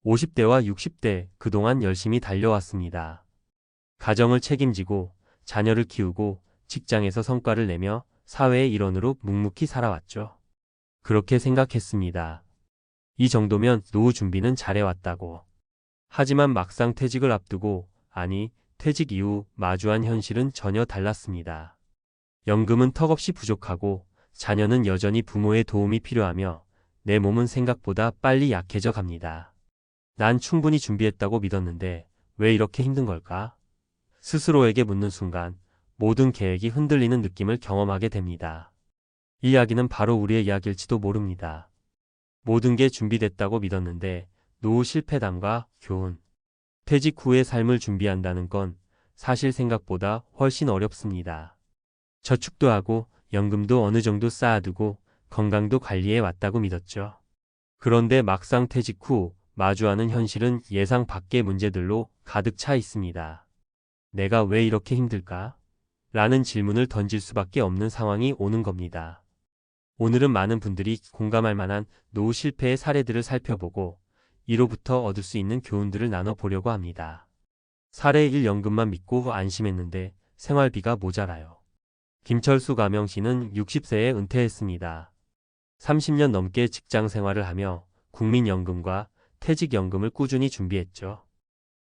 50대와 60대 그동안 열심히 달려왔습니다. 가정을 책임지고 자녀를 키우고 직장에서 성과를 내며 사회의 일원으로 묵묵히 살아왔죠. 그렇게 생각했습니다. 이 정도면 노후 준비는 잘해왔다고. 하지만 막상 퇴직을 앞두고, 아니, 퇴직 이후 마주한 현실은 전혀 달랐습니다. 연금은 턱없이 부족하고 자녀는 여전히 부모의 도움이 필요하며 내 몸은 생각보다 빨리 약해져 갑니다. 난 충분히 준비했다고 믿었는데 왜 이렇게 힘든 걸까? 스스로에게 묻는 순간 모든 계획이 흔들리는 느낌을 경험하게 됩니다. 이 이야기는 바로 우리의 이야기일지도 모릅니다. 모든 게 준비됐다고 믿었는데 노후 실패담과 교훈. 퇴직 후의 삶을 준비한다는 건 사실 생각보다 훨씬 어렵습니다. 저축도 하고 연금도 어느 정도 쌓아두고 건강도 관리해 왔다고 믿었죠. 그런데 막상 퇴직 후 마주하는 현실은 예상 밖의 문제들로 가득 차 있습니다. 내가 왜 이렇게 힘들까? 라는 질문을 던질 수밖에 없는 상황이 오는 겁니다. 오늘은 많은 분들이 공감할 만한 노후 실패의 사례들을 살펴보고 이로부터 얻을 수 있는 교훈들을 나눠보려고 합니다. 사례 1. 연금만 믿고 안심했는데 생활비가 모자라요. 김철수 가명씨는 60세에 은퇴했습니다. 30년 넘게 직장 생활을 하며 국민연금과 퇴직연금을 꾸준히 준비했죠.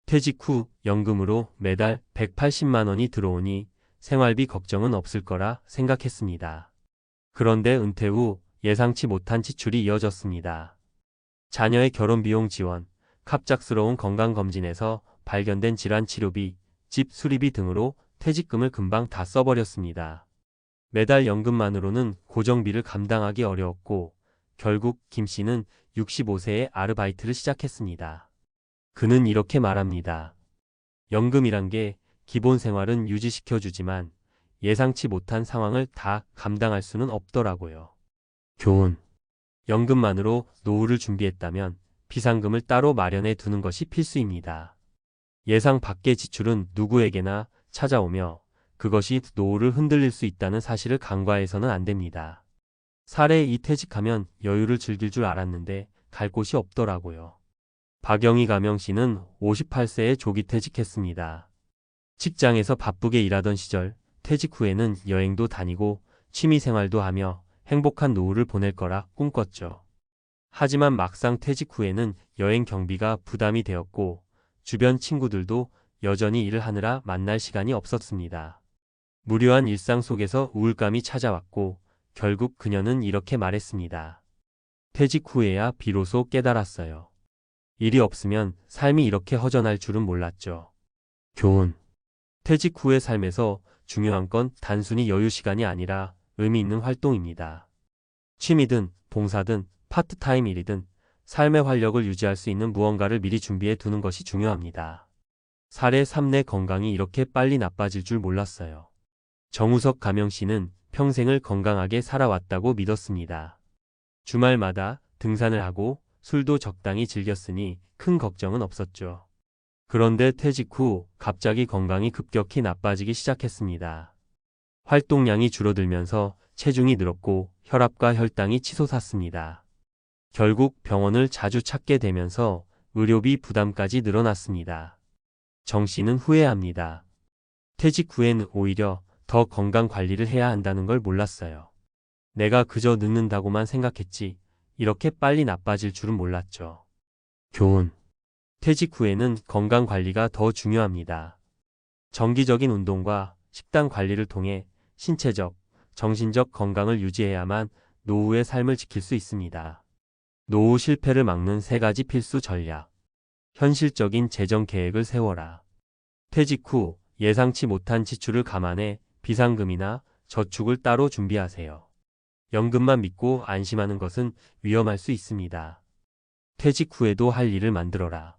퇴직 후 연금으로 매달 180만 원이 들어오니 생활비 걱정은 없을 거라 생각했습니다. 그런데 은퇴 후 예상치 못한 지출이 이어졌습니다. 자녀의 결혼비용 지원, 갑작스러운 건강검진에서 발견된 질환 치료비, 집 수리비 등으로 퇴직금을 금방 다 써버렸습니다. 매달 연금만으로는 고정비를 감당하기 어려웠고 결국 김 씨는 65세에 아르바이트를 시작했습니다. 그는 이렇게 말합니다. 연금이란 게 기본 생활은 유지시켜주지만 예상치 못한 상황을 다 감당할 수는 없더라고요. 교훈. 연금만으로 노후를 준비했다면 비상금을 따로 마련해 두는 것이 필수입니다. 예상 밖의 지출은 누구에게나 찾아오며 그것이 노후를 흔들릴 수 있다는 사실을 간과해서는 안 됩니다. 사례 2. 퇴직하면 여유를 즐길 줄 알았는데 갈 곳이 없더라고요. 박영희 가명씨는 58세에 조기 퇴직했습니다. 직장에서 바쁘게 일하던 시절 퇴직 후에는 여행도 다니고 취미생활도 하며 행복한 노후를 보낼 거라 꿈꿨죠. 하지만 막상 퇴직 후에는 여행 경비가 부담이 되었고 주변 친구들도 여전히 일을 하느라 만날 시간이 없었습니다. 무료한 일상 속에서 우울감이 찾아왔고 결국 그녀는 이렇게 말했습니다. 퇴직 후에야 비로소 깨달았어요. 일이 없으면 삶이 이렇게 허전할 줄은 몰랐죠. 교훈. 퇴직 후의 삶에서 중요한 건 단순히 여유 시간이 아니라 의미 있는 활동입니다. 취미든 봉사든 파트타임 일이든 삶의 활력을 유지할 수 있는 무언가를 미리 준비해 두는 것이 중요합니다. 사례 3. 내 건강이 이렇게 빨리 나빠질 줄 몰랐어요. 정우석 가명씨는 평생을 건강하게 살아왔다고 믿었습니다. 주말마다 등산을 하고 술도 적당히 즐겼으니 큰 걱정은 없었죠. 그런데 퇴직 후 갑자기 건강이 급격히 나빠지기 시작했습니다. 활동량이 줄어들면서 체중이 늘었고 혈압과 혈당이 치솟았습니다. 결국 병원을 자주 찾게 되면서 의료비 부담까지 늘어났습니다. 정 씨는 후회합니다. 퇴직 후에는 오히려 더 건강 관리를 해야 한다는 걸 몰랐어요. 내가 그저 늙는다고만 생각했지 이렇게 빨리 나빠질 줄은 몰랐죠. 교훈. 퇴직 후에는 건강 관리가 더 중요합니다. 정기적인 운동과 식단 관리를 통해 신체적, 정신적 건강을 유지해야만 노후의 삶을 지킬 수 있습니다. 노후 실패를 막는 3가지 필수 전략. 현실적인 재정 계획을 세워라. 퇴직 후 예상치 못한 지출을 감안해 비상금이나 저축을 따로 준비하세요. 연금만 믿고 안심하는 것은 위험할 수 있습니다. 퇴직 후에도 할 일을 만들어라.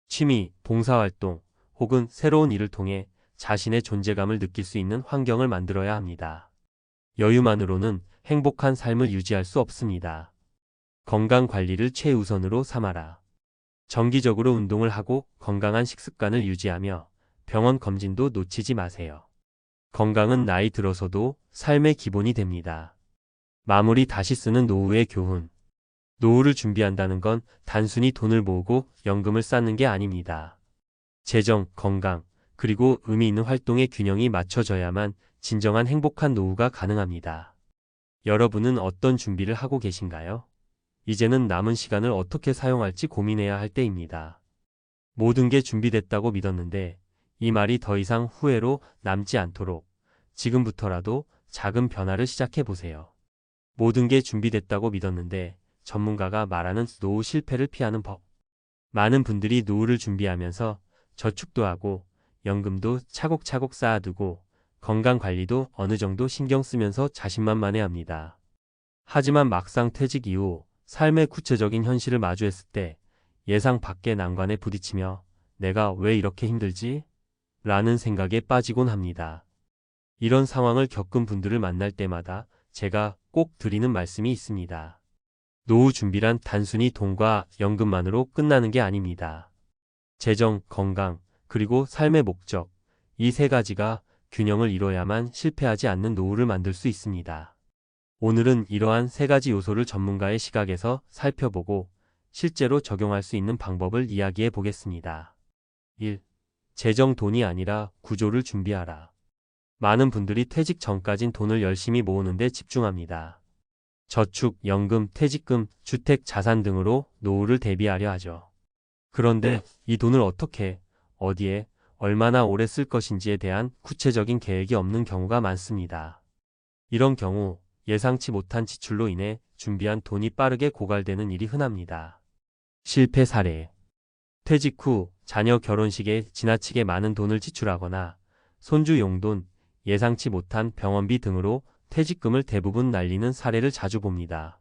취미, 봉사활동 혹은 새로운 일을 통해 자신의 존재감을 느낄 수 있는 환경을 만들어야 합니다. 여유만으로는 행복한 삶을 유지할 수 없습니다. 건강 관리를 최우선으로 삼아라. 정기적으로 운동을 하고 건강한 식습관을 유지하며 병원 검진도 놓치지 마세요. 건강은 나이 들어서도 삶의 기본이 됩니다. 마무리. 다시 쓰는 노후의 교훈. 노후를 준비한다는 건 단순히 돈을 모으고 연금을 쌓는 게 아닙니다. 재정, 건강, 그리고 의미 있는 활동의 균형이 맞춰져야만 진정한 행복한 노후가 가능합니다. 여러분은 어떤 준비를 하고 계신가요? 이제는 남은 시간을 어떻게 사용할지 고민해야 할 때입니다. 모든 게 준비됐다고 믿었는데 이 말이 더 이상 후회로 남지 않도록 지금부터라도 작은 변화를 시작해 보세요. 모든 게 준비됐다고 믿었는데 전문가가 말하는 노후 실패를 피하는 법. 많은 분들이 노후를 준비하면서 저축도 하고 연금도 차곡차곡 쌓아두고 건강관리도 어느 정도 신경 쓰면서 자신만만해합니다. 하지만 막상 퇴직 이후 삶의 구체적인 현실을 마주했을 때 예상 밖의 난관에 부딪히며 내가 왜 이렇게 힘들지? 라는 생각에 빠지곤 합니다. 이런 상황을 겪은 분들을 만날 때마다 제가 꼭 드리는 말씀이 있습니다. 노후 준비란 단순히 돈과 연금만으로 끝나는 게 아닙니다. 재정, 건강, 그리고 삶의 목적, 이 세 가지가 균형을 이뤄야만 실패하지 않는 노후를 만들 수 있습니다. 오늘은 이러한 세 가지 요소를 전문가의 시각에서 살펴보고 실제로 적용할 수 있는 방법을 이야기해 보겠습니다. 1. 재정 돈이 아니라 구조를 준비하라. 많은 분들이 퇴직 전까진 돈을 열심히 모으는데 집중합니다. 저축, 연금, 퇴직금, 주택, 자산 등으로 노후를 대비하려 하죠. 그런데 이 돈을 어떻게, 어디에, 얼마나 오래 쓸 것인지에 대한 구체적인 계획이 없는 경우가 많습니다. 이런 경우 예상치 못한 지출로 인해 준비한 돈이 빠르게 고갈되는 일이 흔합니다. 실패 사례. 퇴직 후 자녀 결혼식에 지나치게 많은 돈을 지출하거나 손주 용돈, 예상치 못한 병원비 등으로 퇴직금을 대부분 날리는 사례를 자주 봅니다.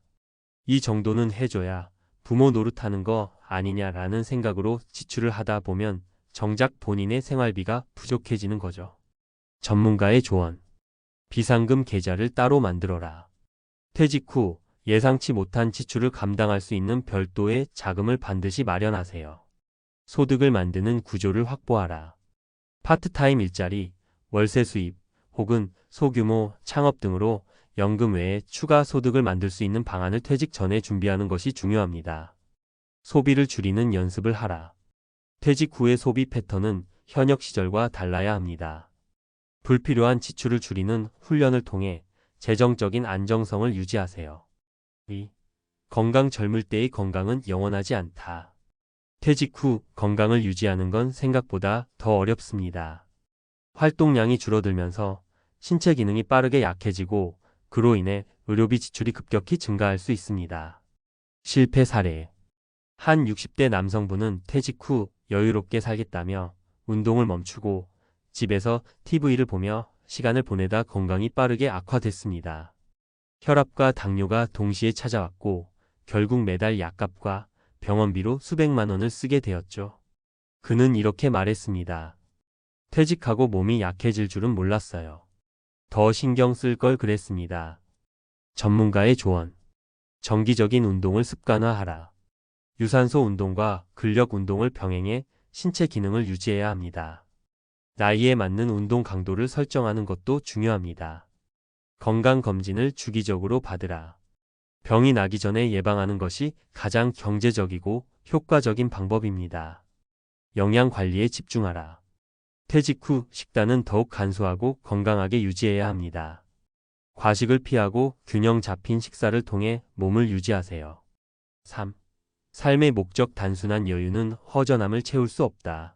이 정도는 해줘야 부모 노릇하는 거 아니냐라는 생각으로 지출을 하다 보면 정작 본인의 생활비가 부족해지는 거죠. 전문가의 조언. 비상금 계좌를 따로 만들어라. 퇴직 후 예상치 못한 지출을 감당할 수 있는 별도의 자금을 반드시 마련하세요. 소득을 만드는 구조를 확보하라. 파트타임 일자리, 월세 수입, 혹은 소규모 창업 등으로 연금 외에 추가 소득을 만들 수 있는 방안을 퇴직 전에 준비하는 것이 중요합니다. 소비를 줄이는 연습을 하라. 퇴직 후의 소비 패턴은 현역 시절과 달라야 합니다. 불필요한 지출을 줄이는 훈련을 통해 재정적인 안정성을 유지하세요. 2. 건강. 젊을 때의 건강은 영원하지 않다. 퇴직 후 건강을 유지하는 건 생각보다 더 어렵습니다. 활동량이 줄어들면서 신체 기능이 빠르게 약해지고 그로 인해 의료비 지출이 급격히 증가할 수 있습니다. 실패 사례. 한 60대 남성분은 퇴직 후 여유롭게 살겠다며 운동을 멈추고 집에서 TV를 보며 시간을 보내다 건강이 빠르게 악화됐습니다. 혈압과 당뇨가 동시에 찾아왔고 결국 매달 약값과 병원비로 수백만 원을 쓰게 되었죠. 그는 이렇게 말했습니다. 퇴직하고 몸이 약해질 줄은 몰랐어요. 더 신경 쓸 걸 그랬습니다. 전문가의 조언. 정기적인 운동을 습관화하라. 유산소 운동과 근력 운동을 병행해 신체 기능을 유지해야 합니다. 나이에 맞는 운동 강도를 설정하는 것도 중요합니다. 건강검진을 주기적으로 받으라. 병이 나기 전에 예방하는 것이 가장 경제적이고 효과적인 방법입니다. 영양 관리에 집중하라. 퇴직 후 식단은 더욱 간소하고 건강하게 유지해야 합니다. 과식을 피하고 균형 잡힌 식사를 통해 몸을 유지하세요. 3. 삶의 목적. 단순한 여유는 허전함을 채울 수 없다.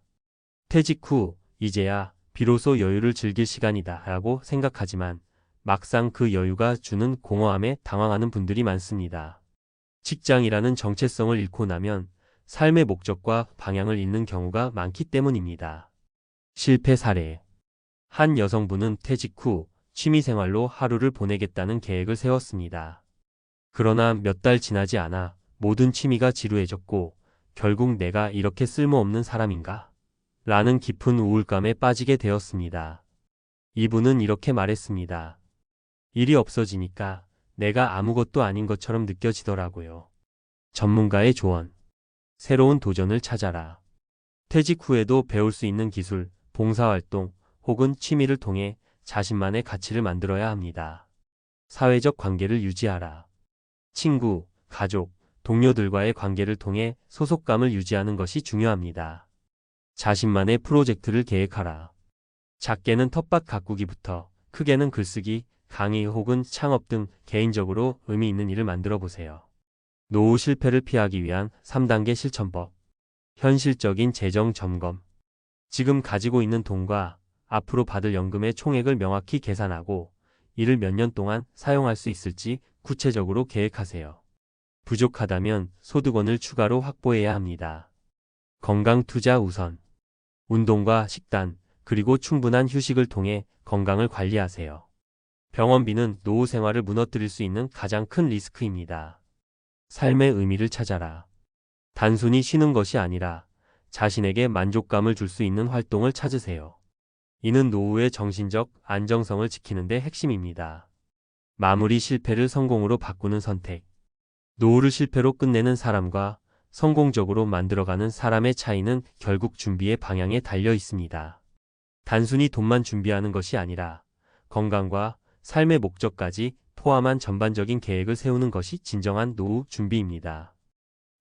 퇴직 후 이제야 비로소 여유를 즐길 시간이다 라고 생각하지만 막상 그 여유가 주는 공허함에 당황하는 분들이 많습니다. 직장이라는 정체성을 잃고 나면 삶의 목적과 방향을 잃는 경우가 많기 때문입니다. 실패 사례. 한 여성분은 퇴직 후 취미생활로 하루를 보내겠다는 계획을 세웠습니다. 그러나 몇 달 지나지 않아 모든 취미가 지루해졌고 결국 내가 이렇게 쓸모없는 사람인가? 라는 깊은 우울감에 빠지게 되었습니다. 이분은 이렇게 말했습니다. 일이 없어지니까 내가 아무것도 아닌 것처럼 느껴지더라고요. 전문가의 조언. 새로운 도전을 찾아라. 퇴직 후에도 배울 수 있는 기술, 봉사활동 혹은 취미를 통해 자신만의 가치를 만들어야 합니다. 사회적 관계를 유지하라. 친구, 가족, 동료들과의 관계를 통해 소속감을 유지하는 것이 중요합니다. 자신만의 프로젝트를 계획하라. 작게는 텃밭 가꾸기부터 크게는 글쓰기, 강의 혹은 창업 등 개인적으로 의미 있는 일을 만들어 보세요. 노후 실패를 피하기 위한 3단계 실천법. 현실적인 재정 점검. 지금 가지고 있는 돈과 앞으로 받을 연금의 총액을 명확히 계산하고 이를 몇 년 동안 사용할 수 있을지 구체적으로 계획하세요. 부족하다면 소득원을 추가로 확보해야 합니다. 건강 투자 우선. 운동과 식단, 그리고 충분한 휴식을 통해 건강을 관리하세요. 병원비는 노후 생활을 무너뜨릴 수 있는 가장 큰 리스크입니다. 삶의 의미를 찾아라. 단순히 쉬는 것이 아니라 자신에게 만족감을 줄 수 있는 활동을 찾으세요. 이는 노후의 정신적 안정성을 지키는 데 핵심입니다. 마무리 실패를 성공으로 바꾸는 선택. 노후를 실패로 끝내는 사람과 성공적으로 만들어가는 사람의 차이는 결국 준비의 방향에 달려 있습니다. 단순히 돈만 준비하는 것이 아니라 건강과 삶의 목적까지 포함한 전반적인 계획을 세우는 것이 진정한 노후 준비입니다.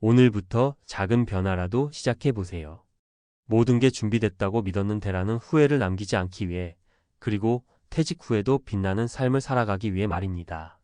오늘부터 작은 변화라도 시작해 보세요. 모든 게 준비됐다고 믿었는데라는 후회를 남기지 않기 위해, 그리고 퇴직 후에도 빛나는 삶을 살아가기 위해 말입니다.